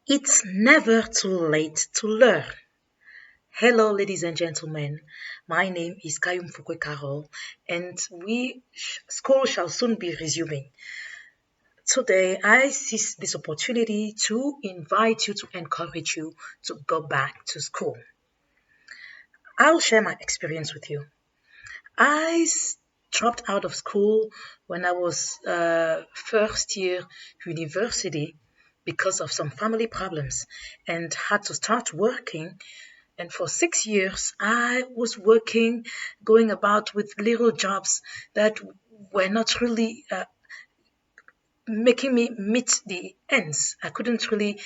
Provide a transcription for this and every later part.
It's never too late to learn. Hello, ladies and gentlemen. My name is KAYUM Carol, and school shall soon be resuming. Today, I seize this opportunity to invite you to encourage you to go back to school. I'll share my experience with you. Dropped out of school when I was first year university because of some family problems and had to start working. And for 6 years, I was working, going about with little jobs that were not really making me meet the ends. I couldn't really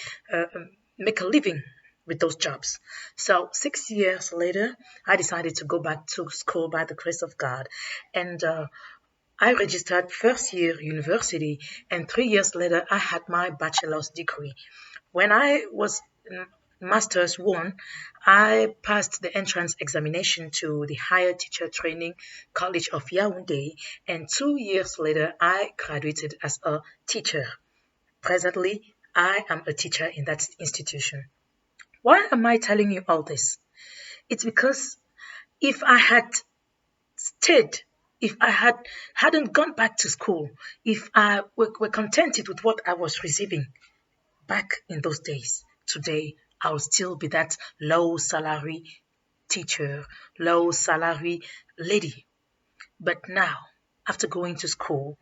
make a living with those jobs. So 6 years later, I decided to go back to school by the grace of God. And I registered first year university, and 3 years later, I had my bachelor's degree. When I was master's one, I passed the entrance examination to the Higher Teacher Training College of Yaoundé, and 2 years later, I graduated as a teacher. Presently, I am a teacher in that institution. Why am I telling you all this? It's because if I had stayed, if I hadn't gone back to school, if I were contented with what I was receiving back in those days, today I'll still be that low salary teacher, low salary lady. But now, after going to school,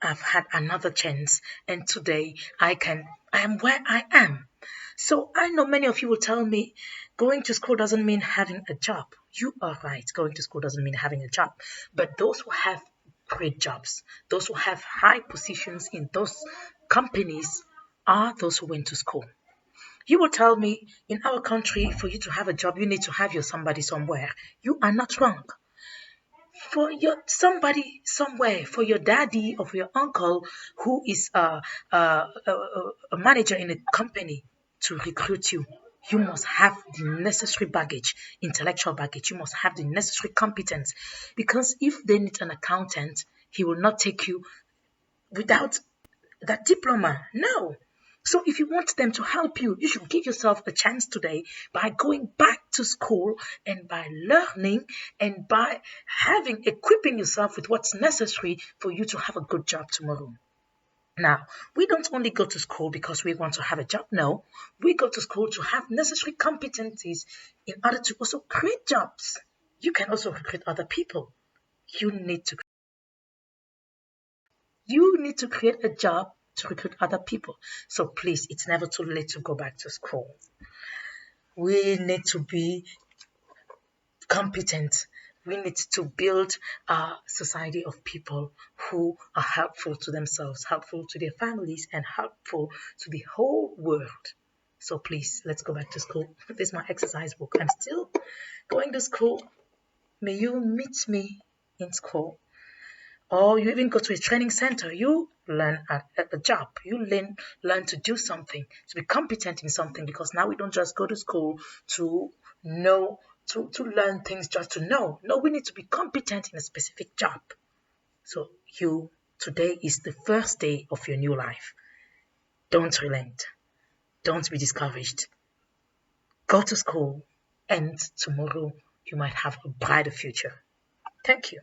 I've had another chance, and today I am where I am. So I know many of you will tell me going to school doesn't mean having a job. You are right, going to school doesn't mean having a job. But those who have great jobs, those who have high positions in those companies are those who went to school. You will tell me in our country, for you to have a job, you need to have your somebody somewhere. You are not wrong. For your somebody somewhere, for your daddy or for your uncle who is a manager in a company to recruit you, you must have the necessary baggage, intellectual baggage. You must have the necessary competence. Because if they need an accountant, he will not take you without that diploma. No. So if you want them to help you, you should give yourself a chance today by going back to school and by learning and by equipping yourself with what's necessary for you to have a good job tomorrow. Now, we don't only go to school because we want to have a job. No, we go to school to have necessary competencies in order to also create jobs. You can also recruit other people. You need to create a job to recruit other people. So please, it's never too late to go back to school. We need to be competent. We need to build a society of people who are helpful to themselves, helpful to their families, and helpful to the whole world. So please, let's go back to school. This is my exercise book. I'm still going to school. May you meet me in school. Or you even go to a training center, you learn a job, you learn to do something, to be competent in something, because now we don't just go to school to know, to learn things just to know. No, we need to be competent in a specific job. So today is the first day of your new life. Don't relent. Don't be discouraged. Go to school, and tomorrow you might have a brighter future. Thank you.